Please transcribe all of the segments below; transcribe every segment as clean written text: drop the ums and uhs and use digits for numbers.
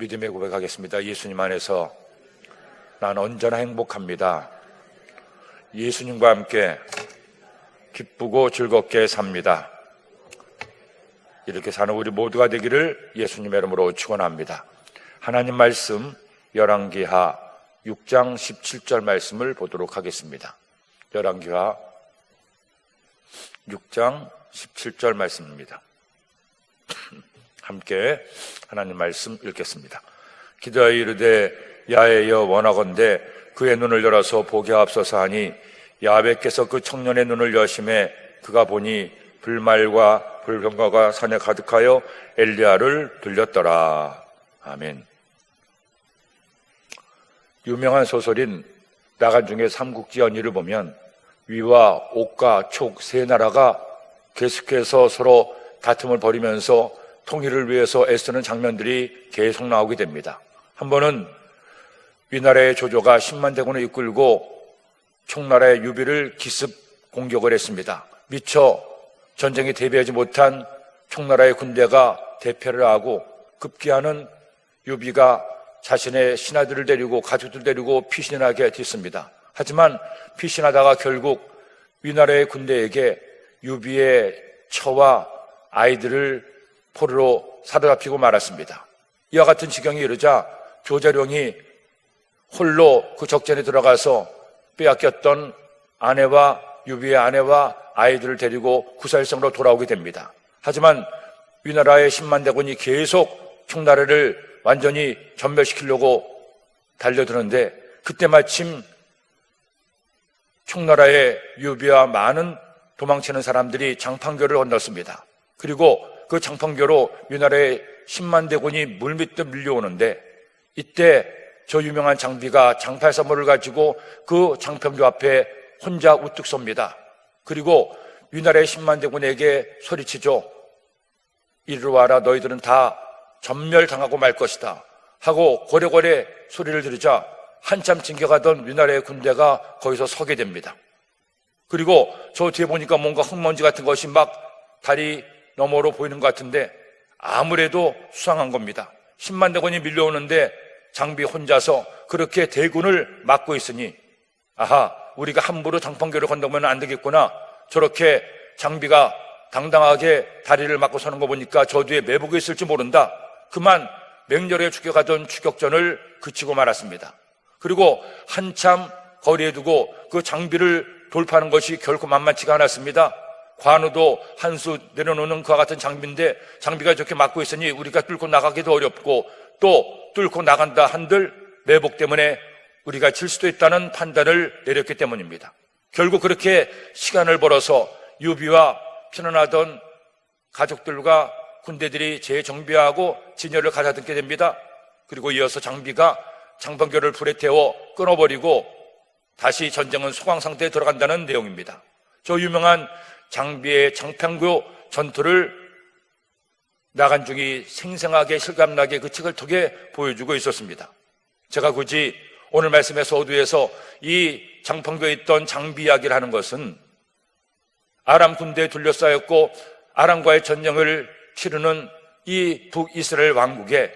믿음의 고백하겠습니다. 예수님 안에서 난 언제나 행복합니다. 예수님과 함께 기쁘고 즐겁게 삽니다. 이렇게 사는 우리 모두가 되기를 예수님의 이름으로 축원합니다. 하나님 말씀 열왕기하 6장 17절 말씀을 보도록 하겠습니다. 열왕기하 6장 17절 말씀입니다. 함께 하나님 말씀 읽겠습니다. 기도하여 이르되 야훼여 원하건대 그의 눈을 열어서 보게 하옵소서 하니 야훼께서 그 청년의 눈을 여심해 그가 보니 불말과 불병거가 산에 가득하여 엘리야를 들렸더라. 아멘. 유명한 소설인 나간중의 삼국지연의를 보면 위와 옥과 촉 세 나라가 계속해서 서로 다툼을 벌이면서 통일을 위해서 애쓰는 장면들이 계속 나오게 됩니다. 한 번은 위나라의 조조가 10만 대군을 이끌고 총나라의 유비를 기습 공격을 했습니다. 미처 전쟁에 대비하지 못한 총나라의 군대가 대패를 하고 급기야는 유비가 자신의 신하들을 데리고 가족들 데리고 피신하게 됐습니다. 하지만 피신하다가 결국 위나라의 군대에게 유비의 처와 아이들을 포로로 사로잡히고 말았습니다. 이와 같은 지경에 이르자 조자룡이 홀로 그 적전에 들어가서 빼앗겼던 아내와 유비의 아내와 아이들을 데리고 구살성으로 돌아오게 됩니다. 하지만 위나라의 10만 대군이 계속 총나라를 완전히 전멸시키려고 달려드는데 그때 마침 총나라의 유비와 많은 도망치는 사람들이 장판교를 건넜습니다. 그리고 그 장판교로 위나라의 10만 대군이 물밀듯 밀려오는데 이때 저 유명한 장비가 장팔사모를 가지고 그 장판교 앞에 혼자 우뚝 섭니다. 그리고 위나라의 10만 대군에게 소리치죠. 이리로 와라, 너희들은 다 전멸당하고 말 것이다 하고 고래고래 소리를 지르자 한참 진격하던 위나라의 군대가 거기서 서게 됩니다. 그리고 저 뒤에 보니까 뭔가 흙먼지 같은 것이 막 다리 너머로 보이는 것 같은데 아무래도 수상한 겁니다. 10만 대군이 밀려오는데 장비 혼자서 그렇게 대군을 막고 있으니 아하, 우리가 함부로 장판교를 건너면 안 되겠구나. 저렇게 장비가 당당하게 다리를 막고 서는 거 보니까 저 뒤에 매복이 있을지 모른다. 그만 맹렬하게 추격하던 추격전을 그치고 말았습니다. 그리고 한참 거리에 두고 그 장비를 돌파하는 것이 결코 만만치가 않았습니다. 관우도 한 수 내려놓는 그와 같은 장비인데 장비가 저렇게 막고 있으니 우리가 뚫고 나가기도 어렵고 또 뚫고 나간다 한들 매복 때문에 우리가 질 수도 있다는 판단을 내렸기 때문입니다. 결국 그렇게 시간을 벌어서 유비와 피난하던 가족들과 군대들이 재정비하고 진열을 가다듬게 됩니다. 그리고 이어서 장비가 장판교를 불에 태워 끊어버리고 다시 전쟁은 소강 상태에 들어간다는 내용입니다. 저 유명한 장비의 장판교 전투를 나간중이 생생하게 실감나게 그 책을 통해 보여주고 있었습니다. 제가 굳이 오늘 말씀의 서두에서 이 장판교에 있던 장비 이야기를 하는 것은 아람 군대에 둘러싸였고 아람과의 전쟁을 치르는 이 북이스라엘 왕국에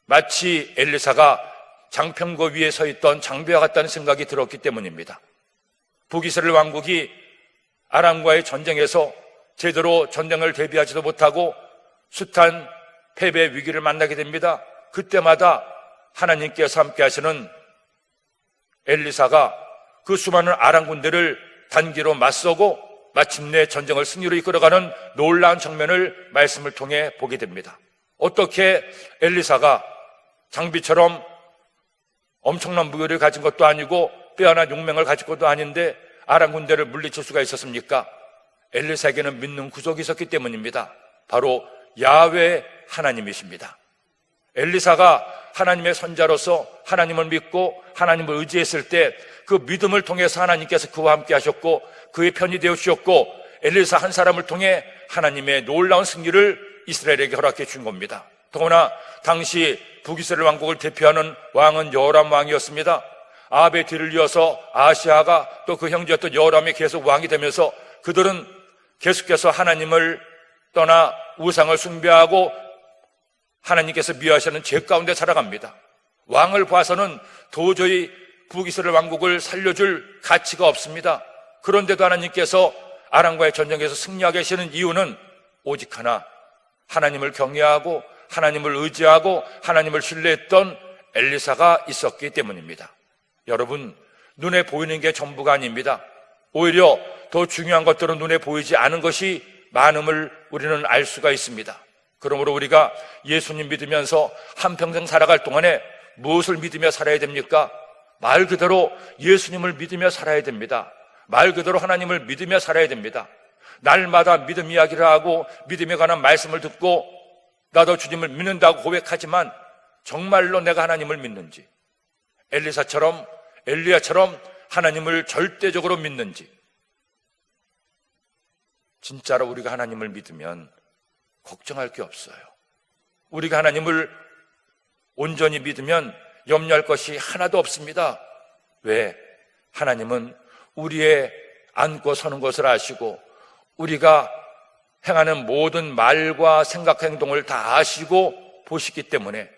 마치 엘리사가 장판교 위에 서 있던 장비와 같다는 생각이 들었기 때문입니다. 북이스라엘 왕국이 아람과의 전쟁에서 제대로 전쟁을 대비하지도 못하고 숱한 패배 위기를 만나게 됩니다. 그때마다 하나님께서 함께 하시는 엘리사가 그 수많은 아람 군대를 단기로 맞서고 마침내 전쟁을 승리로 이끌어가는 놀라운 장면을 말씀을 통해 보게 됩니다. 어떻게 엘리사가 장비처럼 엄청난 무기를 가진 것도 아니고 빼어난 용맹을 가진 것도 아닌데 아람 군대를 물리칠 수가 있었습니까? 엘리사에게는 믿는 구속이 있었기 때문입니다. 바로 야훼 하나님이십니다. 엘리사가 하나님의 선자로서 하나님을 믿고 하나님을 의지했을 때 그 믿음을 통해서 하나님께서 그와 함께 하셨고 그의 편이 되어 주셨고 엘리사 한 사람을 통해 하나님의 놀라운 승리를 이스라엘에게 허락해 준 겁니다. 더구나 당시 북이스라엘 왕국을 대표하는 왕은 여호람 왕이었습니다. 아합의 뒤를 이어서 아시아가 또 그 형제였던 여호람이 계속 왕이 되면서 그들은 계속해서 하나님을 떠나 우상을 숭배하고 하나님께서 미워하시는 죄 가운데 살아갑니다. 왕을 봐서는 도저히 북이스라엘 왕국을 살려줄 가치가 없습니다. 그런데도 하나님께서 아람과의 전쟁에서 승리하게 하시는 이유는 오직 하나, 하나님을 경외하고 하나님을 의지하고 하나님을 신뢰했던 엘리사가 있었기 때문입니다. 여러분, 눈에 보이는 게 전부가 아닙니다. 오히려 더 중요한 것들은 눈에 보이지 않은 것이 많음을 우리는 알 수가 있습니다. 그러므로 우리가 예수님 믿으면서 한평생 살아갈 동안에 무엇을 믿으며 살아야 됩니까? 말 그대로 예수님을 믿으며 살아야 됩니다. 말 그대로 하나님을 믿으며 살아야 됩니다. 날마다 믿음 이야기를 하고 믿음에 관한 말씀을 듣고 나도 주님을 믿는다고 고백하지만 정말로 내가 하나님을 믿는지, 엘리사처럼 엘리야처럼 하나님을 절대적으로 믿는지, 진짜로 우리가 하나님을 믿으면 걱정할 게 없어요. 우리가 하나님을 온전히 믿으면 염려할 것이 하나도 없습니다. 왜? 하나님은 우리의 앉고 서는 것을 아시고 우리가 행하는 모든 말과 생각, 행동을 다 아시고 보시기 때문에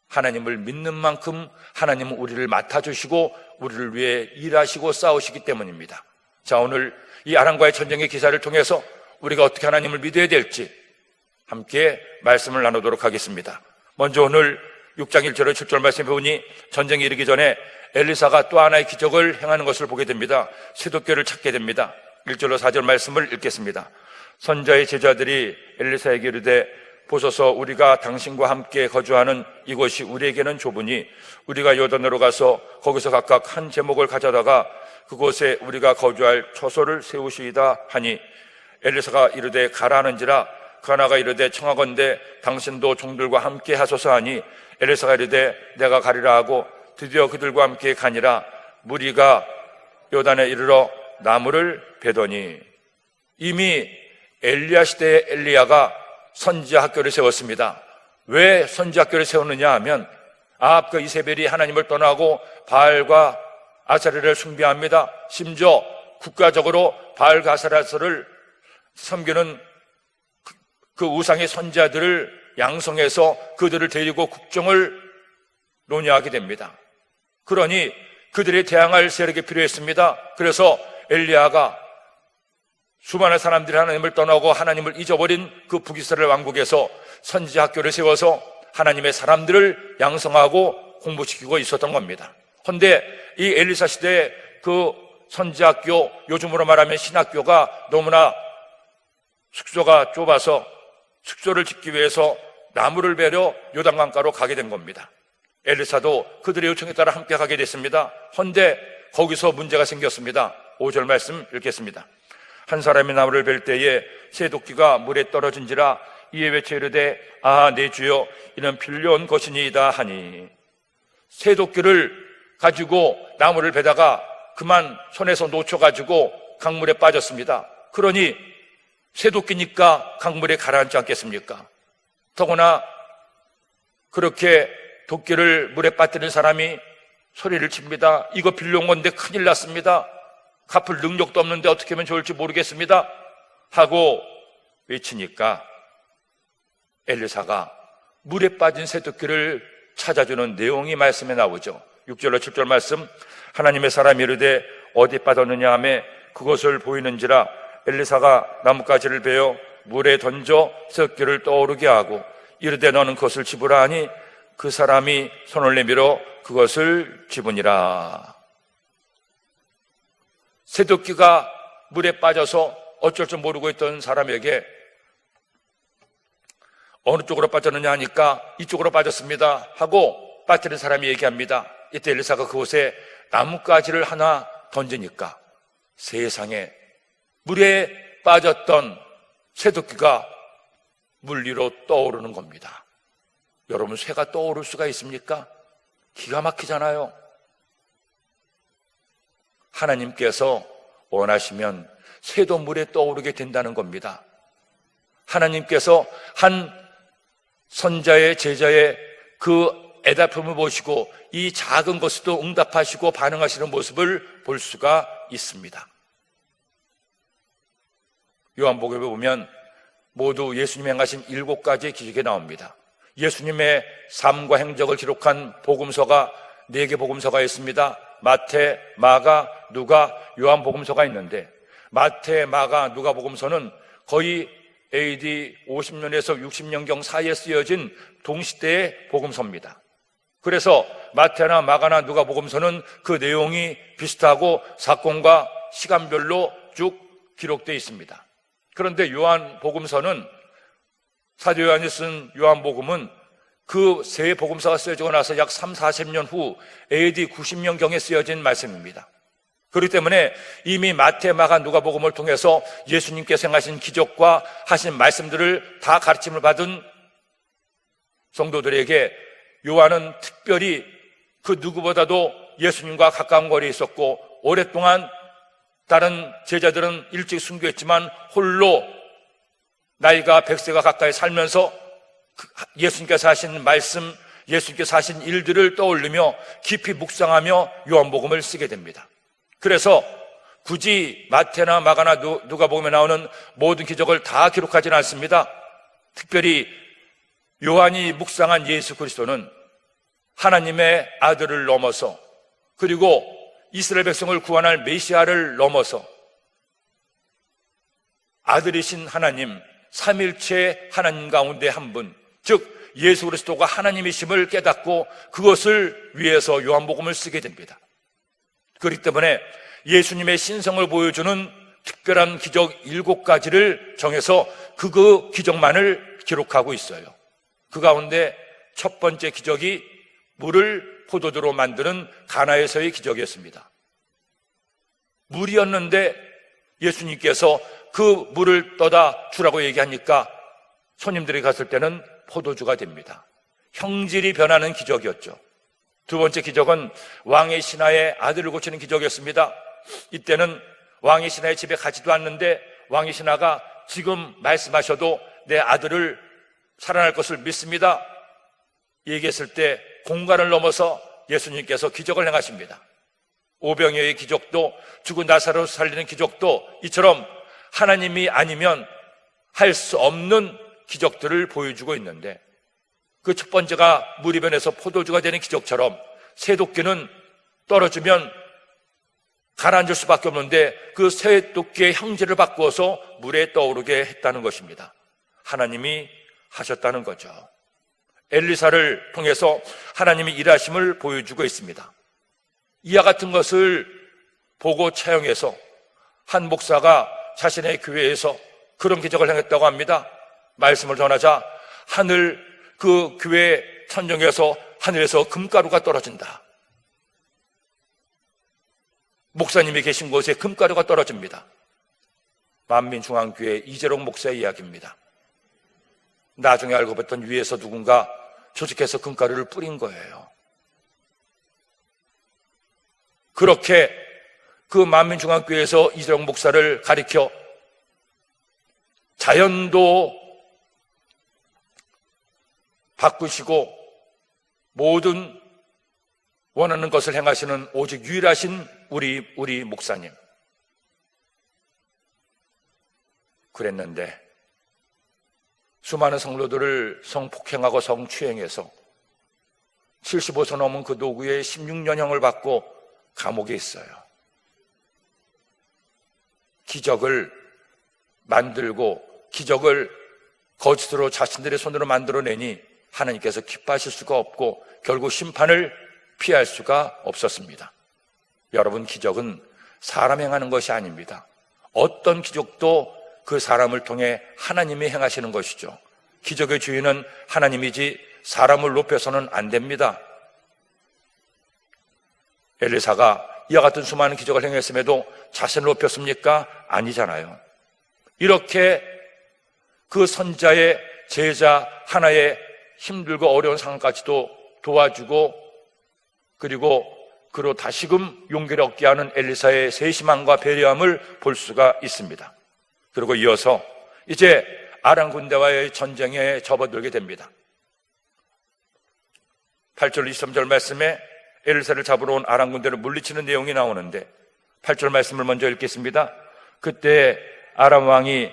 하나님을 믿는 만큼 하나님은 우리를 맡아주시고 우리를 위해 일하시고 싸우시기 때문입니다. 자, 오늘 이 아람과의 전쟁의 기사를 통해서 우리가 어떻게 하나님을 믿어야 될지 함께 말씀을 나누도록 하겠습니다. 먼저 오늘 6장 1절에 7절 말씀 배우니 전쟁이 이르기 전에 엘리사가 또 하나의 기적을 행하는 것을 보게 됩니다. 쇠도끼를 찾게 됩니다. 1절로 4절 말씀을 읽겠습니다. 선자의 제자들이 엘리사에게 이르되 보소서, 우리가 당신과 함께 거주하는 이곳이 우리에게는 좁으니 우리가 요단으로 가서 거기서 각각 한 제목을 가져다가 그곳에 우리가 거주할 초소를 세우시이다 하니 엘리사가 이르되 가라 하는지라. 그 하나가 이르되 청하건대 당신도 종들과 함께 하소서 하니 엘리사가 이르되 내가 가리라 하고 드디어 그들과 함께 가니라. 무리가 요단에 이르러 나무를 베더니, 이미 엘리야 시대의 엘리야가 선지자 학교를 세웠습니다. 왜 선지자 학교를 세웠느냐 하면 아합 그 이세벨이 하나님을 떠나고 바알과 아사랴를 숭배합니다. 심지어 국가적으로 바알과 아사랴를 섬기는 그 우상의 선지자들을 양성해서 그들을 데리고 국정을 논의하게 됩니다. 그러니 그들이 대항할 세력이 필요했습니다. 그래서 엘리야가 수많은 사람들이 하나님을 떠나고 하나님을 잊어버린 그 북이스라엘 왕국에서 선지자 학교를 세워서 하나님의 사람들을 양성하고 공부시키고 있었던 겁니다. 그런데 이 엘리사 시대의 그 선지자 학교, 요즘으로 말하면 신학교가 너무나 숙소가 좁아서 숙소를 짓기 위해서 나무를 베려 요단강가로 가게 된 겁니다. 엘리사도 그들의 요청에 따라 함께 가게 됐습니다. 그런데 거기서 문제가 생겼습니다. 5절 말씀 읽겠습니다. 한 사람이 나무를 벨 때에 새도끼가 물에 떨어진지라. 이에 외쳐 이르되 아, 내 주여, 이는 빌려온 것이니이다 하니, 새도끼를 가지고 나무를 베다가 그만 손에서 놓쳐가지고 강물에 빠졌습니다. 그러니 새도끼니까 강물에 가라앉지 않겠습니까? 더구나 그렇게 도끼를 물에 빠뜨린 사람이 소리를 칩니다. 이거 빌려온 건데 큰일 났습니다. 갚을 능력도 없는데 어떻게 하면 좋을지 모르겠습니다 하고 외치니까 엘리사가 물에 빠진 새도끼를 찾아주는 내용이 말씀에 나오죠. 6절로 7절 말씀. 하나님의 사람이 이르되 어디 빠졌느냐 하매 그것을 보이는지라. 엘리사가 나뭇가지를 베어 물에 던져 새도끼를 떠오르게 하고 이르되 너는 그것을 집으라 하니 그 사람이 손을 내밀어 그것을 집으니라. 새도끼가 물에 빠져서 어쩔 줄 모르고 있던 사람에게 어느 쪽으로 빠졌느냐 하니까 이쪽으로 빠졌습니다 하고 빠뜨린 사람이 얘기합니다. 이때 엘리사가 그곳에 나뭇가지를 하나 던지니까 세상에 물에 빠졌던 새도끼가 물 위로 떠오르는 겁니다. 여러분, 새가 떠오를 수가 있습니까? 기가 막히잖아요. 하나님께서 원하시면 새도 물에 떠오르게 된다는 겁니다. 하나님께서 한 선자의 제자의 그 애달픔을 보시고 이 작은 것에도 응답하시고 반응하시는 모습을 볼 수가 있습니다. 요한복음에 보면 모두 예수님이 행하신 7가지의 기적이 나옵니다. 예수님의 삶과 행적을 기록한 복음서가 4개 복음서가 있습니다. 마태, 마가, 누가, 요한 복음서가 있는데, 마태, 마가, 누가 복음서는 거의 AD 50년에서 60년경 사이에 쓰여진 동시대의 복음서입니다. 그래서 마태나 마가나 누가 복음서는 그 내용이 비슷하고 사건과 시간별로 쭉 기록되어 있습니다. 그런데 요한 복음서는, 사도 요한이 쓴 요한 복음은 그 세 복음서가 쓰여지고 나서 약 30-40년 후 AD 90년경에 쓰여진 말씀입니다. 그렇기 때문에 이미 마태, 마가, 누가복음을 통해서 예수님께서 행하신 기적과 하신 말씀들을 다 가르침을 받은 성도들에게 요한은 특별히 그 누구보다도 예수님과 가까운 거리에 있었고, 오랫동안 다른 제자들은 일찍 순교했지만 홀로 나이가 100세가 가까이 살면서 예수님께서 하신 말씀, 예수님께서 하신 일들을 떠올리며 깊이 묵상하며 요한복음을 쓰게 됩니다. 그래서 굳이 마태나 마가나 누가복음에 나오는 모든 기적을 다 기록하지는 않습니다. 특별히 요한이 묵상한 예수 그리스도는 하나님의 아들을 넘어서, 그리고 이스라엘 백성을 구원할 메시아를 넘어서 아들이신 하나님, 삼일체 하나님 가운데 한 분, 즉 예수 그리스도가 하나님이심을 깨닫고 그것을 위해서 요한복음을 쓰게 됩니다. 그렇기 때문에 예수님의 신성을 보여주는 특별한 기적 7가지를 정해서 그 기적만을 기록하고 있어요. 그 가운데 첫 번째 기적이 물을 포도주로 만드는 가나에서의 기적이었습니다. 물이었는데 예수님께서 그 물을 떠다 주라고 얘기하니까 손님들이 갔을 때는 포도주가 됩니다. 형질이 변하는 기적이었죠. 두 번째 기적은 왕의 신하의 아들을 고치는 기적이었습니다. 이때는 왕의 신하의 집에 가지도 않는데 왕의 신하가 지금 말씀하셔도 내 아들을 살아날 것을 믿습니다 얘기했을 때 공간을 넘어서 예수님께서 기적을 행하십니다. 오병이어의 기적도, 죽은 나사로를 살리는 기적도 이처럼 하나님이 아니면 할 수 없는 기적들을 보여주고 있는데, 그 첫 번째가 물이 변해서 포도주가 되는 기적처럼 새도끼는 떨어지면 가라앉을 수밖에 없는데 그 새도끼의 형질을 바꾸어서 물에 떠오르게 했다는 것입니다. 하나님이 하셨다는 거죠. 엘리사를 통해서 하나님이 일하심을 보여주고 있습니다. 이와 같은 것을 보고 차용해서 한 목사가 자신의 교회에서 그런 기적을 행했다고 합니다. 말씀을 전하자 그 교회 천정에서 하늘에서 금가루가 떨어진다. 목사님이 계신 곳에 금가루가 떨어집니다. 만민중앙교회 이재롱 목사의 이야기입니다. 나중에 알고 봤더니 위에서 누군가 조직해서 금가루를 뿌린 거예요. 그렇게 그 만민중앙교회에서 이재롱 목사를 가리켜 자연도 바꾸시고 모든 원하는 것을 행하시는 오직 유일하신 우리 목사님. 그랬는데 수많은 성도들을 성폭행하고 성추행해서 75세 넘은 그 노구에 16년형을 받고 감옥에 있어요. 기적을 만들고 기적을 거짓으로 자신들의 손으로 만들어내니 하나님께서 기뻐하실 수가 없고 결국 심판을 피할 수가 없었습니다. 여러분, 기적은 사람 행하는 것이 아닙니다. 어떤 기적도 그 사람을 통해 하나님이 행하시는 것이죠. 기적의 주인은 하나님이지 사람을 높여서는 안 됩니다. 엘리사가 이와 같은 수많은 기적을 행했음에도 자신을 높였습니까? 아니잖아요. 이렇게 그 선자의 제자 하나의 힘들고 어려운 상황까지도 도와주고, 그리고 그로 다시금 용기를 얻게 하는 엘리사의 세심함과 배려함을 볼 수가 있습니다. 그리고 이어서 이제 아람 군대와의 전쟁에 접어들게 됩니다. 8절 23절 말씀에 엘리사를 잡으러 온 아람 군대를 물리치는 내용이 나오는데 8절 말씀을 먼저 읽겠습니다. 그때 아람 왕이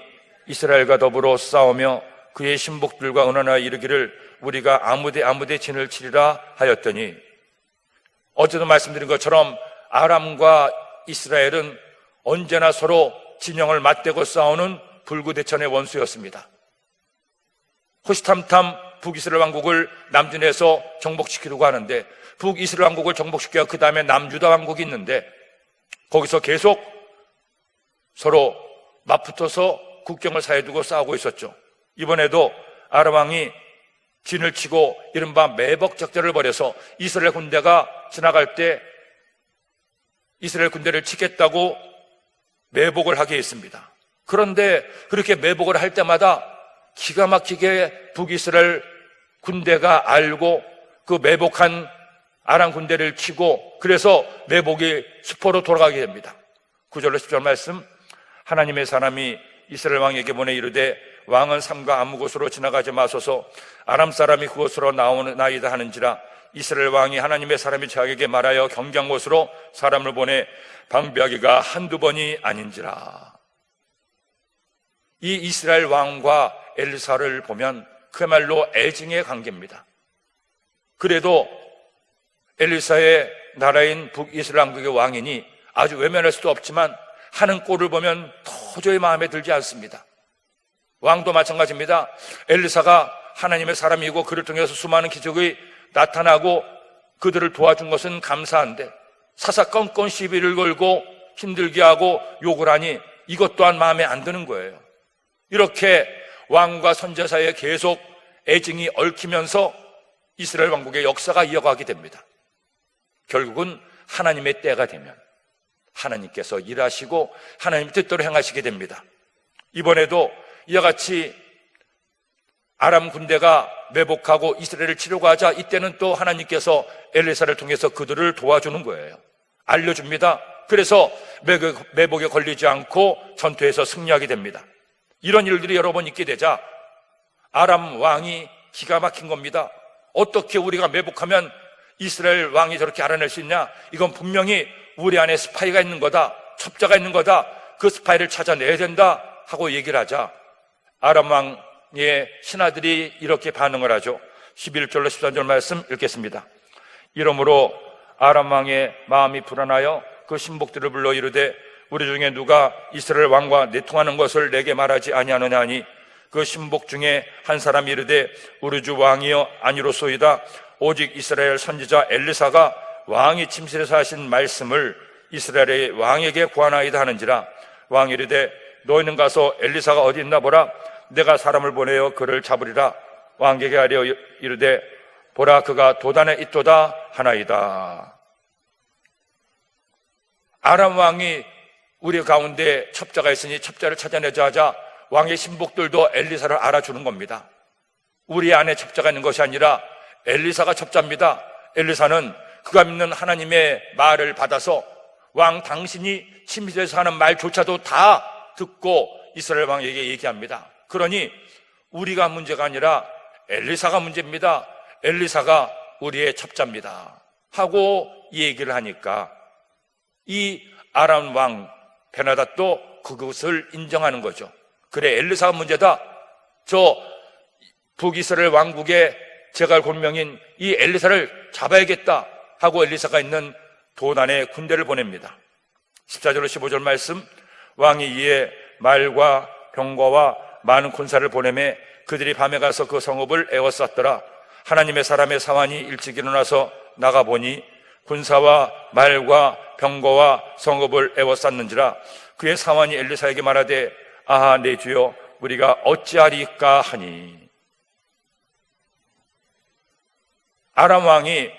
이스라엘과 더불어 싸우며 그의 신복들과 언어나 이르기를 우리가 아무데 진을 치리라 하였더니, 어제도 말씀드린 것처럼 아람과 이스라엘은 언제나 서로 진영을 맞대고 싸우는 불구대천의 원수였습니다. 호시탐탐 북이스라엘 왕국을 남진에서 정복시키려고 하는데, 북이스라엘 왕국을 정복시켜야 그 다음에 남유다 왕국이 있는데, 거기서 계속 서로 맞붙어서 국경을 사이에 두고 싸우고 있었죠. 이번에도 아람 왕이 진을 치고 이른바 매복 작전을 벌여서 이스라엘 군대가 지나갈 때 이스라엘 군대를 치겠다고 매복을 하게 했습니다. 그런데 그렇게 매복을 할 때마다 기가 막히게 북이스라엘 군대가 알고 그 매복한 아람 군대를 치고, 그래서 매복이 수포로 돌아가게 됩니다. 9절로 10절 말씀, 하나님의 사람이 이스라엘 왕에게 보내 이르되 왕은 삼가 아무 곳으로 지나가지 마소서, 아람 사람이 그곳으로 나이다 하는지라. 이스라엘 왕이 하나님의 사람이 저에게 말하여 경계한 곳으로 사람을 보내 방비하기가 한두 번이 아닌지라. 이 이스라엘 왕과 엘리사를 보면 그야말로 애증의 관계입니다. 그래도 엘리사의 나라인 북이스라엘 왕국의 왕이니 아주 외면할 수도 없지만 하는 꼴을 보면 도저히 마음에 들지 않습니다. 왕도 마찬가지입니다. 엘리사가 하나님의 사람이고 그를 통해서 수많은 기적이 나타나고 그들을 도와준 것은 감사한데, 사사건건 시비를 걸고 힘들게 하고 욕을 하니 이것 또한 마음에 안 드는 거예요. 이렇게 왕과 선지자 사이에 계속 애증이 얽히면서 이스라엘 왕국의 역사가 이어가게 됩니다. 결국은 하나님의 때가 되면 하나님께서 일하시고 하나님 뜻대로 행하시게 됩니다. 이번에도 이와 같이 아람 군대가 매복하고 이스라엘을 치려고 하자, 이때는 또 하나님께서 엘리사를 통해서 그들을 도와주는 거예요. 알려줍니다. 그래서 매복에 걸리지 않고 전투에서 승리하게 됩니다. 이런 일들이 여러 번 있게 되자 아람 왕이 기가 막힌 겁니다. 어떻게 우리가 매복하면 이스라엘 왕이 저렇게 알아낼 수 있냐? 이건 분명히 우리 안에 스파이가 있는 거다, 첩자가 있는 거다, 그 스파이를 찾아내야 된다 하고 얘기를 하자 아람 왕의 신하들이 이렇게 반응을 하죠. 11절로 13절 말씀 읽겠습니다. 이러므로 아람 왕의 마음이 불안하여 그 신복들을 불러 이르되 우리 중에 누가 이스라엘 왕과 내통하는 것을 내게 말하지 아니하느냐 하니, 그 신복 중에 한 사람이 이르되 우리 주 왕이여 아니로소이다. 오직 이스라엘 선지자 엘리사가 왕이 침실에서 하신 말씀을 이스라엘의 왕에게 고하나이다 하는지라. 왕이 이르되 너희는 가서 엘리사가 어디 있나 보라. 내가 사람을 보내어 그를 잡으리라. 왕에게 하려 이르되 보라 그가 도단에 있도다 하나이다. 아람 왕이 우리 가운데 첩자가 있으니 첩자를 찾아내자 하자 왕의 신복들도 엘리사를 알아주는 겁니다. 우리 안에 첩자가 있는 것이 아니라 엘리사가 첩자입니다. 엘리사는 그가 믿는 하나님의 말을 받아서 왕 당신이 침실에서 하는 말조차도 다 듣고 이스라엘 왕에게 얘기합니다. 그러니 우리가 문제가 아니라 엘리사가 문제입니다. 엘리사가 우리의 첩자입니다 하고 얘기를 하니까 이 아람 왕 베나닷도 그것을 인정하는 거죠. 그래, 엘리사가 문제다. 저 북이스라엘 왕국의 제갈 본명인 이 엘리사를 잡아야겠다 하고 엘리사가 있는 도단에 군대를 보냅니다. 14절로 15절 말씀, 왕이 이에 말과 병거와 많은 군사를 보내매 그들이 밤에 가서 그 성읍을 에워쌌더라. 하나님의 사람의 사환이 일찍 일어나서 나가보니 군사와 말과 병거와 성읍을 에워쌌는지라. 그의 사환이 엘리사에게 말하되 아하 내 주여 우리가 어찌하리까 하니. 아람 왕이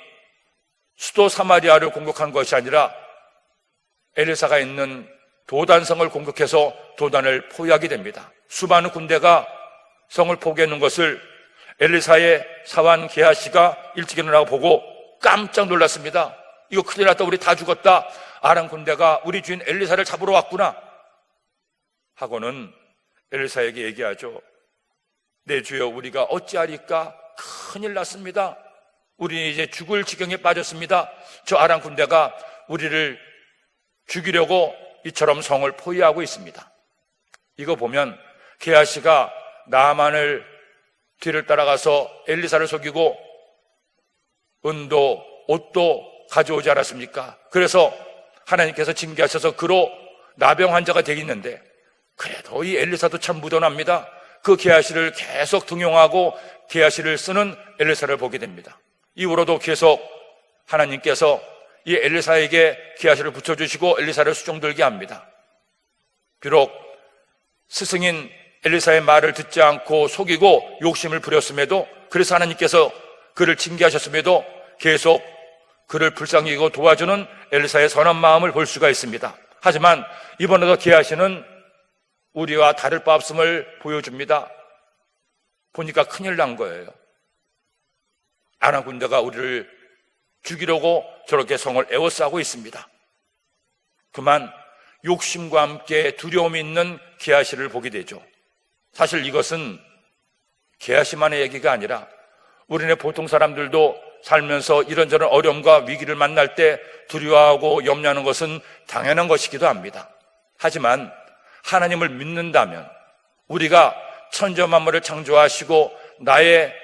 수도 사마리아를 공격한 것이 아니라 엘리사가 있는 도단성을 공격해서 도단을 포위하게 됩니다. 수많은 군대가 성을 포기하는 것을 엘리사의 사환 게하시가 일찍 일어나고 보고 깜짝 놀랐습니다. 이거 큰일 났다, 우리 다 죽었다, 아람 군대가 우리 주인 엘리사를 잡으러 왔구나 하고는 엘리사에게 얘기하죠. 내 주여 우리가 어찌하리까? 큰일 났습니다. 우리는 이제 죽을 지경에 빠졌습니다. 저 아람 군대가 우리를 죽이려고 이처럼 성을 포위하고 있습니다. 이거 보면 게하시가 나만을 뒤를 따라가서 엘리사를 속이고 은도 옷도 가져오지 않았습니까? 그래서 하나님께서 징계하셔서 그로 나병 환자가 되겠는데, 그래도 이 엘리사도 참 무던합니다. 그 게하시를 계속 등용하고 게하시를 쓰는 엘리사를 보게 됩니다. 이후로도 계속 하나님께서 이 엘리사에게 게하시를 붙여주시고 엘리사를 수종들게 합니다. 비록 스승인 엘리사의 말을 듣지 않고 속이고 욕심을 부렸음에도, 그래서 하나님께서 그를 징계하셨음에도 계속 그를 불쌍히 여기고 도와주는 엘리사의 선한 마음을 볼 수가 있습니다. 하지만 이번에도 게하시는 우리와 다를 바 없음을 보여줍니다. 보니까 큰일 난 거예요. 아람 군대가 우리를 죽이려고 저렇게 성을 에워싸고 있습니다. 그만 욕심과 함께 두려움이 있는 게하시를 보게 되죠. 사실 이것은 게하시만의 얘기가 아니라 우리네 보통 사람들도 살면서 이런저런 어려움과 위기를 만날 때 두려워하고 염려하는 것은 당연한 것이기도 합니다. 하지만 하나님을 믿는다면, 우리가 천지 만물을 창조하시고 나의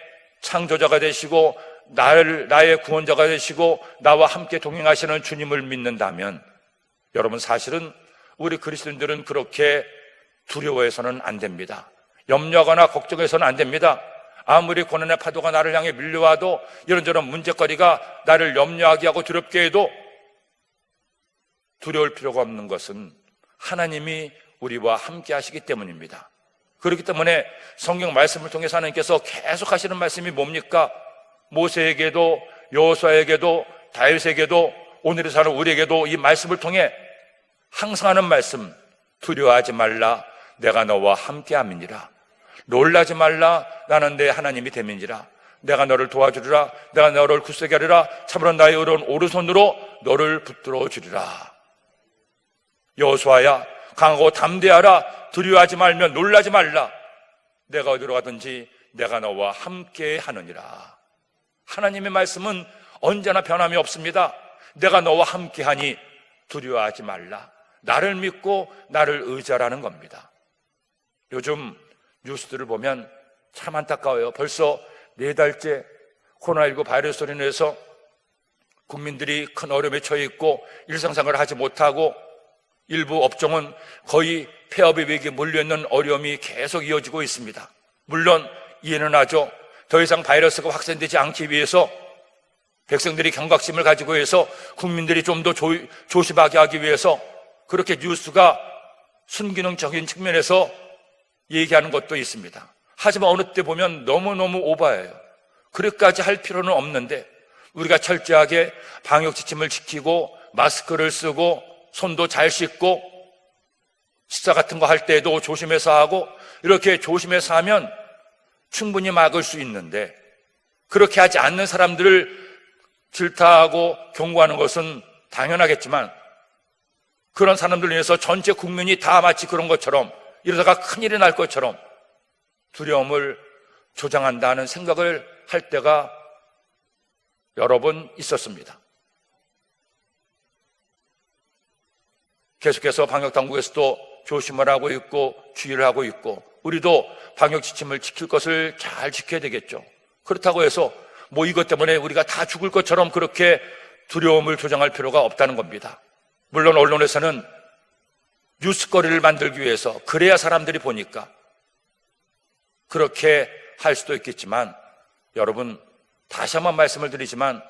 창조자가 되시고 나의 구원자가 되시고 나와 함께 동행하시는 주님을 믿는다면, 여러분, 사실은 우리 그리스도인들은 그렇게 두려워해서는 안 됩니다. 염려하거나 걱정해서는 안 됩니다. 아무리 고난의 파도가 나를 향해 밀려와도, 이런저런 문제거리가 나를 염려하게 하고 두렵게 해도 두려울 필요가 없는 것은 하나님이 우리와 함께 하시기 때문입니다. 그렇기 때문에 성경 말씀을 통해서 하나님께서 계속 하시는 말씀이 뭡니까? 모세에게도 여호수아에게도 다윗에게도 오늘에 사는 우리에게도 이 말씀을 통해 항상 하는 말씀, 두려워하지 말라, 내가 너와 함께함이니라. 놀라지 말라, 나는 내 하나님이 됨이니라. 내가 너를 도와주리라. 내가 너를 굳세게 하리라. 참으로 나의 의로운 오른손으로 너를 붙들어 주리라. 여호수아야, 강하고 담대하라. 두려워하지 말며 놀라지 말라. 내가 어디로 가든지 내가 너와 함께 하느니라. 하나님의 말씀은 언제나 변함이 없습니다. 내가 너와 함께하니 두려워하지 말라. 나를 믿고 나를 의지하라는 겁니다. 요즘 뉴스들을 보면 참 안타까워요. 벌써 4달째 코로나19 바이러스로 인해서 국민들이 큰 어려움에 처해 있고 일상생활을 하지 못하고 일부 업종은 거의 폐업의 위기에 몰려있는 어려움이 계속 이어지고 있습니다. 물론 이해는 하죠. 더 이상 바이러스가 확산되지 않기 위해서 백성들이 경각심을 가지고 해서 국민들이 좀 더 조심하게 하기 위해서 그렇게 뉴스가 순기능적인 측면에서 얘기하는 것도 있습니다. 하지만 어느 때 보면 너무너무 오버해요. 그렇게까지 할 필요는 없는데, 우리가 철저하게 방역 지침을 지키고 마스크를 쓰고 손도 잘 씻고 식사 같은 거 할 때도 조심해서 하고 이렇게 조심해서 하면 충분히 막을 수 있는데, 그렇게 하지 않는 사람들을 질타하고 경고하는 것은 당연하겠지만, 그런 사람들로 인해서 전체 국민이 다 마치 그런 것처럼, 이러다가 큰일이 날 것처럼 두려움을 조장한다는 생각을 할 때가 여러 번 있었습니다. 계속해서 방역당국에서도 조심을 하고 있고 주의를 하고 있고, 우리도 방역 지침을 지킬 것을 잘 지켜야 되겠죠. 그렇다고 해서 이것 때문에 우리가 다 죽을 것처럼 그렇게 두려움을 조장할 필요가 없다는 겁니다. 물론 언론에서는 뉴스거리를 만들기 위해서, 그래야 사람들이 보니까 그렇게 할 수도 있겠지만, 여러분, 다시 한번 말씀을 드리지만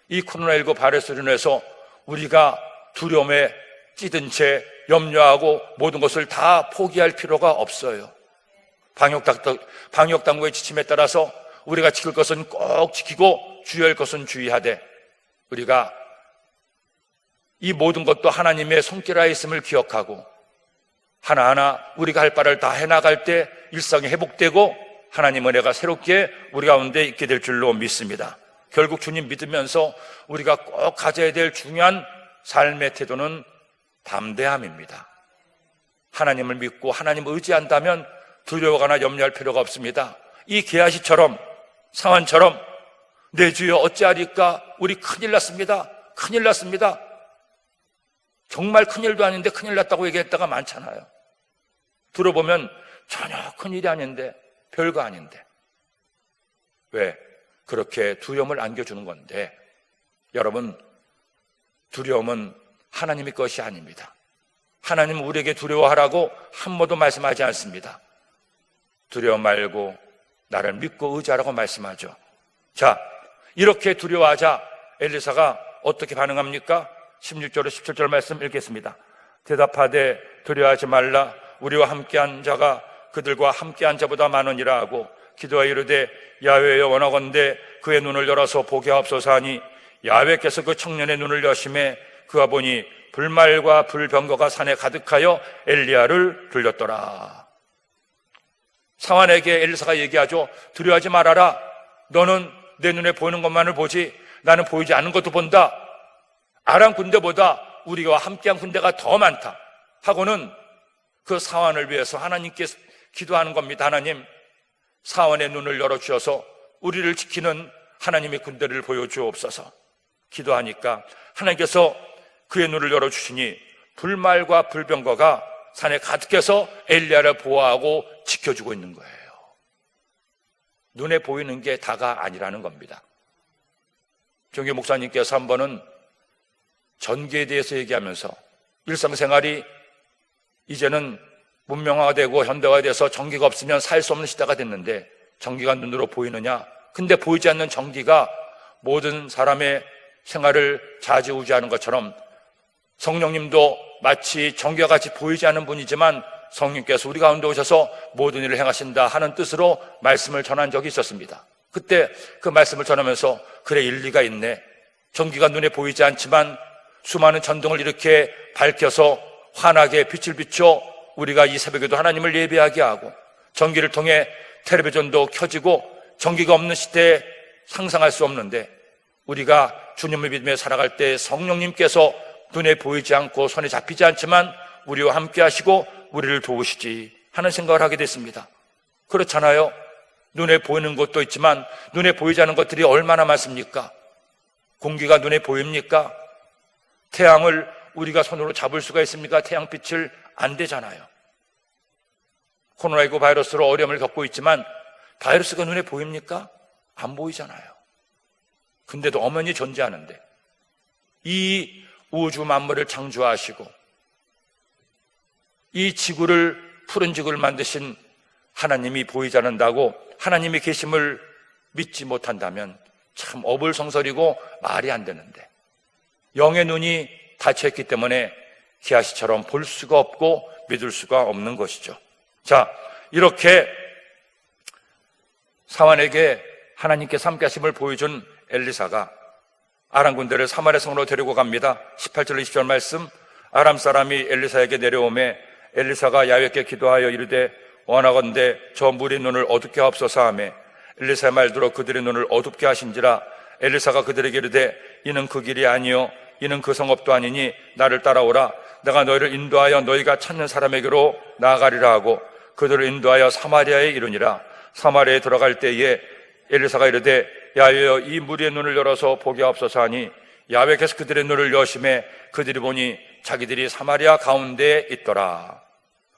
이 코로나19 바이러스로 인해서 우리가 두려움에 찌든 채 염려하고 모든 것을 다 포기할 필요가 없어요. 방역당국의 지침에 따라서 우리가 지킬 것은 꼭 지키고 주의할 것은 주의하되, 우리가 이 모든 것도 하나님의 손길 하에 있음을 기억하고 하나하나 우리가 할 바를 다 해나갈 때 일상이 회복되고 하나님 은혜가 새롭게 우리 가운데 있게 될 줄로 믿습니다. 결국 주님 믿으면서 우리가 꼭 가져야 될 중요한 삶의 태도는 담대함입니다. 하나님을 믿고 하나님을 의지한다면 두려워하거나 염려할 필요가 없습니다. 이 게하시처럼, 상한처럼 내 주여 어찌하리까, 우리 큰일 났습니다, 큰일 났습니다, 정말 큰일도 아닌데 큰일 났다고 얘기했다가 많잖아요. 들어보면 전혀 큰일이 아닌데, 별거 아닌데 왜? 그렇게 두려움을 안겨주는 건데, 여러분, 두려움은 하나님의 것이 아닙니다. 하나님은 우리에게 두려워하라고 한 번도 말씀하지 않습니다. 두려워 말고 나를 믿고 의지하라고 말씀하죠. 자, 이렇게 두려워하자 엘리사가 어떻게 반응합니까? 16절로 17절 말씀 읽겠습니다. 대답하되 두려워하지 말라. 우리와 함께한 자가 그들과 함께한 자보다 많으니라 하고 기도하여 이르되 야훼여 원하건대 그의 눈을 열어서 보게 하옵소서 하니 야훼께서 그 청년의 눈을 여심해 그가 보니 불말과 불병거가 산에 가득하여 엘리야를 들렸더라. 사환에게 엘리사가 얘기하죠. 두려워하지 말아라. 너는 내 눈에 보이는 것만을 보지 나는 보이지 않는 것도 본다. 아람 군대보다 우리와 함께한 군대가 더 많다 하고는 그 사환을 위해서 하나님께 기도하는 겁니다. 하나님, 사환의 눈을 열어주셔서 우리를 지키는 하나님의 군대를 보여주옵소서. 기도하니까 하나님께서 그의 눈을 열어주시니 불말과 불병거가 산에 가득해서 엘리야를 보호하고 지켜주고 있는 거예요. 눈에 보이는 게 다가 아니라는 겁니다. 정규 목사님께서 한 번은 전기에 대해서 얘기하면서 일상생활이 이제는 문명화되고 현대화돼서 전기가 없으면 살 수 없는 시대가 됐는데 전기가 눈으로 보이느냐? 근데 보이지 않는 전기가 모든 사람의 생활을 좌지우지하는 것처럼 성령님도 마치 전기와 같이 보이지 않는 분이지만 성령께서 우리 가운데 오셔서 모든 일을 행하신다 하는 뜻으로 말씀을 전한 적이 있었습니다. 그때 그 말씀을 전하면서 그래, 일리가 있네. 전기가 눈에 보이지 않지만 수많은 전등을 이렇게 밝혀서 환하게 빛을 비춰 우리가 이 새벽에도 하나님을 예배하게 하고 전기를 통해 텔레비전도 켜지고 전기가 없는 시대에 상상할 수 없는데 우리가 주님을 믿으며 살아갈 때 성령님께서 눈에 보이지 않고 손에 잡히지 않지만 우리와 함께 하시고 우리를 도우시지 하는 생각을 하게 됐습니다. 그렇잖아요. 눈에 보이는 것도 있지만 눈에 보이지 않는 것들이 얼마나 많습니까? 공기가 눈에 보입니까? 태양을 우리가 손으로 잡을 수가 있습니까? 태양빛을 안 되잖아요. 코로나19 바이러스로 어려움을 겪고 있지만 바이러스가 눈에 보입니까? 안 보이잖아요. 근데도 엄연히 존재하는데 이 우주 만물을 창조하시고 이 지구를 푸른 지구를 만드신 하나님이 보이지 않는다고 하나님의 계심을 믿지 못한다면 참 어불성설이고 말이 안 되는데 영의 눈이 닫혀있기 때문에 기아시처럼 볼 수가 없고 믿을 수가 없는 것이죠. 자, 이렇게 사환에게 하나님께서 함께 하심을 보여준 엘리사가 아람 군대를 사마리아 성으로 데리고 갑니다. 18절 20절 말씀. 아람 사람이 엘리사에게 내려오매 엘리사가 야훼께 기도하여 이르되 원하건대 저 물의 눈을 어둡게 하옵소서 하매 엘리사의 말대로 그들의 눈을 어둡게 하신지라. 엘리사가 그들에게 이르되 이는 그 길이 아니요 이는 그 성읍도 아니니 나를 따라오라. 내가 너희를 인도하여 너희가 찾는 사람에게로 나아가리라 하고 그들을 인도하여 사마리아에 이르니라. 사마리아에 들어갈 때에 엘리사가 이르되 야훼여 이 무리의 눈을 열어서 보게 하옵소서 하니 야훼께서 그들의 눈을 여심해 그들이 보니 자기들이 사마리아 가운데에 있더라.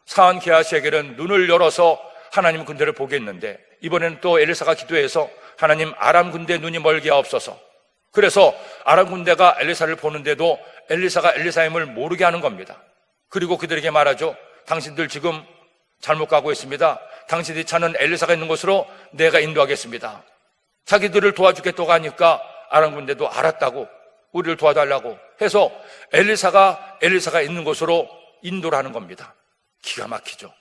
사한 게하시에게는 눈을 열어서 하나님 군대를 보게 했는데 이번에는 또 엘리사가 기도해서 하나님 아람 군대 눈이 멀게 하옵소서. 그래서 아람 군대가 엘리사를 보는데도 엘리사가 엘리사임을 모르게 하는 겁니다. 그리고 그들에게 말하죠. 당신들 지금 잘못 가고 있습니다. 당신들이 찾는 엘리사가 있는 곳으로 내가 인도하겠습니다. 자기들을 도와주겠다고 하니까 아람 군대도 알았다고 우리를 도와달라고 해서 엘리사가 있는 곳으로 인도를 하는 겁니다. 기가 막히죠.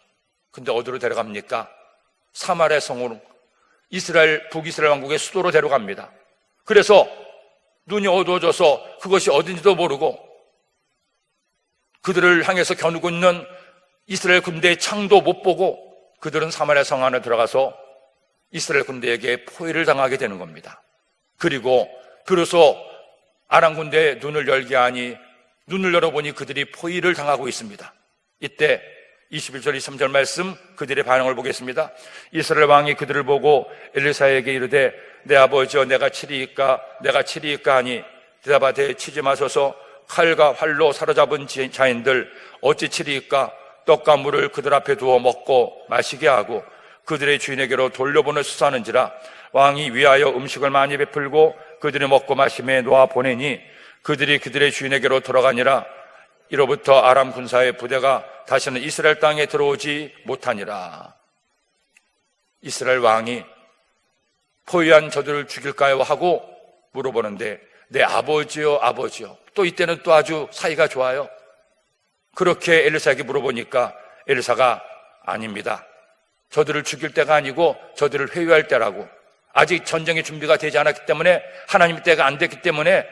근데 어디로 데려갑니까? 사마리아 성으로 북이스라엘 왕국의 수도로 데려갑니다. 그래서 눈이 어두워져서 그것이 어딘지도 모르고 그들을 향해서 겨누고 있는 이스라엘 군대의 창도 못 보고 그들은 사마리아 성 안에 들어가서 이스라엘 군대에게 포위를 당하게 되는 겁니다. 그리고 비로소 아람 군대의 눈을 열게 하니 눈을 열어보니 그들이 포위를 당하고 있습니다. 이때 21절 23절 말씀 그들의 반응을 보겠습니다. 이스라엘 왕이 그들을 보고 엘리사에게 이르되 내 아버지여 내가 치리이까 하니 대답하되 치지 마소서. 칼과 활로 사로잡은 자인들 어찌 치리이까. 떡과 물을 그들 앞에 두어 먹고 마시게 하고 그들의 주인에게로 돌려보내 수사하는지라. 왕이 위하여 음식을 많이 베풀고 그들이 먹고 마심에 놓아 보내니 그들이 그들의 주인에게로 돌아가니라. 이로부터 아람 군사의 부대가 다시는 이스라엘 땅에 들어오지 못하니라. 이스라엘 왕이 포위한 저들을 죽일까요? 하고 물어보는데 내 아버지요 아버지요. 또 이때는 또 아주 사이가 좋아요. 그렇게 엘리사에게 물어보니까 엘리사가 아닙니다. 저들을 죽일 때가 아니고 저들을 회유할 때라고. 아직 전쟁의 준비가 되지 않았기 때문에 하나님의 때가 안 됐기 때문에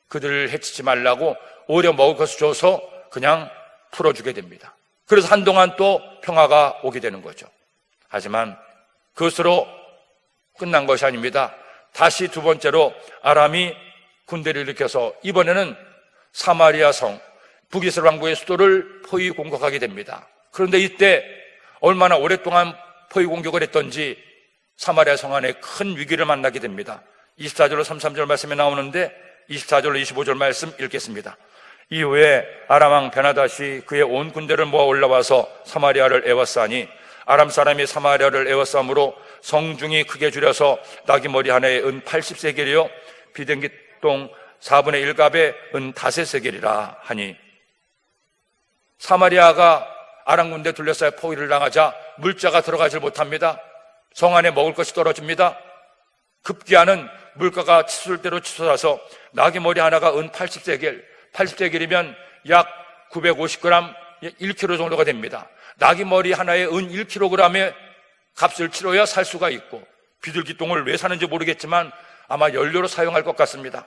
그들을 해치지 말라고 오히려 먹을 것을 줘서 그냥 풀어주게 됩니다. 그래서 한동안 또 평화가 오게 되는 거죠. 하지만 그것으로 끝난 것이 아닙니다. 다시 두 번째로 아람이 군대를 일으켜서 이번에는 사마리아 성, 북이스라엘 왕국의 수도를 포위 공격하게 됩니다. 그런데 이때 얼마나 오랫동안 포위 공격을 했던지 사마리아 성 안에 큰 위기를 만나게 됩니다. 24절로 33절 말씀에 나오는데 24절로 25절 말씀 읽겠습니다. 이후에 아람 왕 베나닷이 그의 온 군대를 모아 올라와서 사마리아를 에워싸니 아람 사람이 사마리아를 에워싸므로 성중이 크게 줄여서 나귀머리 하나에 은 80세겔이요 비댕기 똥 4분의 1갑에 은 5세겔이라 하니, 사마리아가 아람 군대 둘러싸여 포위를 당하자 물자가 들어가질 못합니다. 성 안에 먹을 것이 떨어집니다. 급기야는 물가가 치솟을대로 치솟아서 나귀머리 하나가 은 80세겔, 80세겔이면 약 950g, 1kg 정도가 됩니다. 나귀머리 하나에 은 1kg의 값을 치러야 살 수가 있고, 비둘기똥을 왜 사는지 모르겠지만 아마 연료로 사용할 것 같습니다.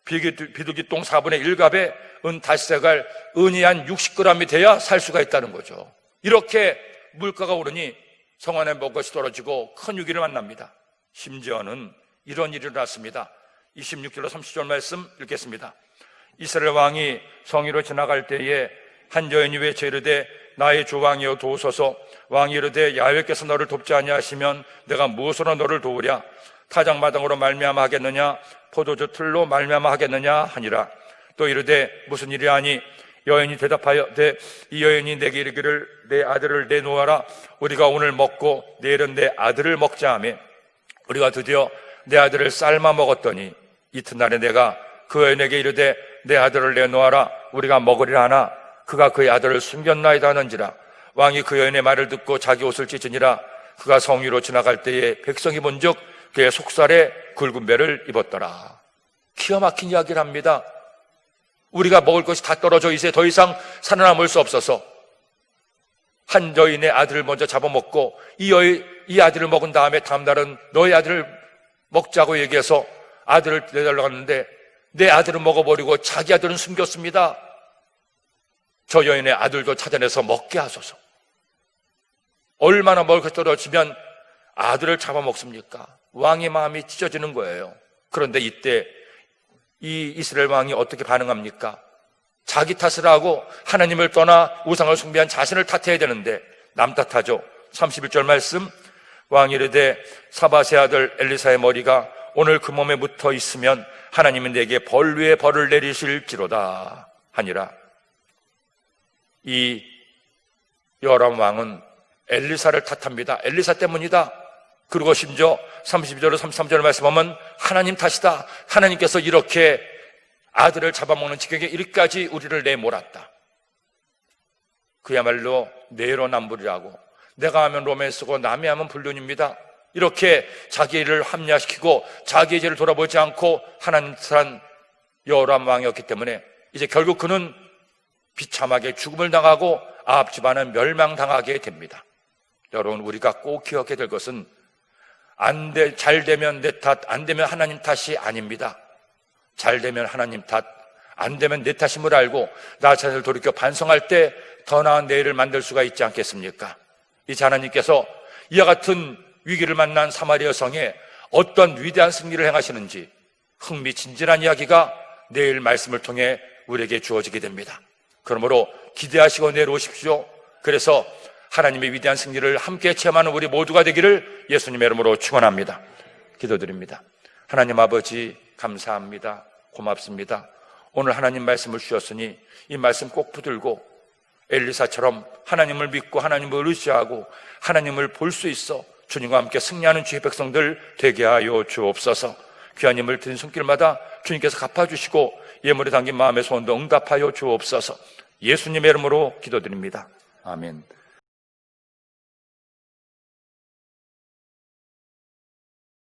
비둘기똥 4분의 1갑에 은 5세겔, 은이 한 60g이 돼야 살 수가 있다는 거죠. 이렇게 물가가 오르니 성 안에 먹을 것이 떨어지고 큰 위기를 만납니다. 심지어는 이런 일이 일어났습니다. 26절로 30절 말씀 읽겠습니다. 이스라엘 왕이 성위로 지나갈 때에 한 여인이 외쳐 이르되 나의 주 왕이여 도우소서. 왕이 이르되 야훼께서 너를 돕지 아니하시면 내가 무엇으로 너를 도우랴? 타작마당으로 말미암아 하겠느냐? 포도주 틀로 말미암아 하겠느냐? 하니라. 또 이르되 무슨 일이 아니? 여인이 대답하여 이 여인이 내게 이르기를 내 아들을 내놓아라. 우리가 오늘 먹고 내일은 내 아들을 먹자 하며 우리가 드디어 내 아들을 삶아 먹었더니 이튿날에 내가 그 여인에게 이르되 내 아들을 내놓아라. 우리가 먹으리라 하나 그가 그의 아들을 숨겼나이다 하는지라. 왕이 그 여인의 말을 듣고 자기 옷을 찢으니라. 그가 성 위로 지나갈 때에 백성이 본즉 그의 속살에 굵은 배를 입었더라. 기가 막힌 이야기를 합니다. 우리가 먹을 것이 다 떨어져 이제 더 이상 살아남을 수 없어서 한 여인의 아들을 먼저 잡아먹고 이 아들을 먹은 다음에 다음 날은 너의 아들을 먹자고 얘기해서 아들을 내달라고 하는데 내 아들을 먹어버리고 자기 아들은 숨겼습니다. 저 여인의 아들도 찾아내서 먹게 하소서. 얼마나 먹을 것이 떨어지면 아들을 잡아먹습니까? 왕의 마음이 찢어지는 거예요. 그런데 이때 이 이스라엘 왕이 어떻게 반응합니까? 자기 탓을 하고 하나님을 떠나 우상을 숭배한 자신을 탓해야 되는데 남 탓하죠. 31절 말씀, 왕이 이르되 사밧의 아들 엘리사의 머리가 오늘 그 몸에 묻어 있으면 하나님은 내게 벌 위에 벌을 내리실지로다 하니라. 이 여호람 왕은 엘리사를 탓합니다. 엘리사 때문이다. 그리고 심지어 32절로 33절 말씀하면 하나님 탓이다. 하나님께서 이렇게 아들을 잡아먹는 지경에 이렇게까지 우리를 내몰았다. 그야말로 내로남불이라고, 내가 하면 로맨스고 남이 하면 불륜입니다. 이렇게 자기 일을 합리화시키고 자기의 죄를 돌아보지 않고 하나님 탓한 여호람 왕이었기 때문에 이제 결국 그는 비참하게 죽음을 당하고 아합 집안은 멸망당하게 됩니다. 여러분, 우리가 꼭 기억해야 될 것은 잘 되면 내 탓, 안 되면 하나님 탓이 아닙니다. 잘 되면 하나님 탓, 안 되면 내 탓임을 알고 나 자신을 돌이켜 반성할 때 더 나은 내일을 만들 수가 있지 않겠습니까? 이제 하나님께서 이와 같은 위기를 만난 사마리아 성에 어떤 위대한 승리를 행하시는지 흥미진진한 이야기가 내일 말씀을 통해 우리에게 주어지게 됩니다. 그러므로 기대하시고 내려오십시오. 그래서 하나님의 위대한 승리를 함께 체험하는 우리 모두가 되기를 예수님의 이름으로 축원합니다. 기도드립니다. 하나님 아버지, 감사합니다. 고맙습니다. 오늘 하나님 말씀을 주셨으니 이 말씀 꼭 붙들고 엘리사처럼 하나님을 믿고 하나님을 의지하고 하나님을 볼 수 있어 주님과 함께 승리하는 주의 백성들 되게 하여 주옵소서. 귀한 예물 드린 손길마다 주님께서 갚아주시고 예물에 담긴 마음의 소원도 응답하여 주옵소서. 예수님의 이름으로 기도드립니다. 아멘.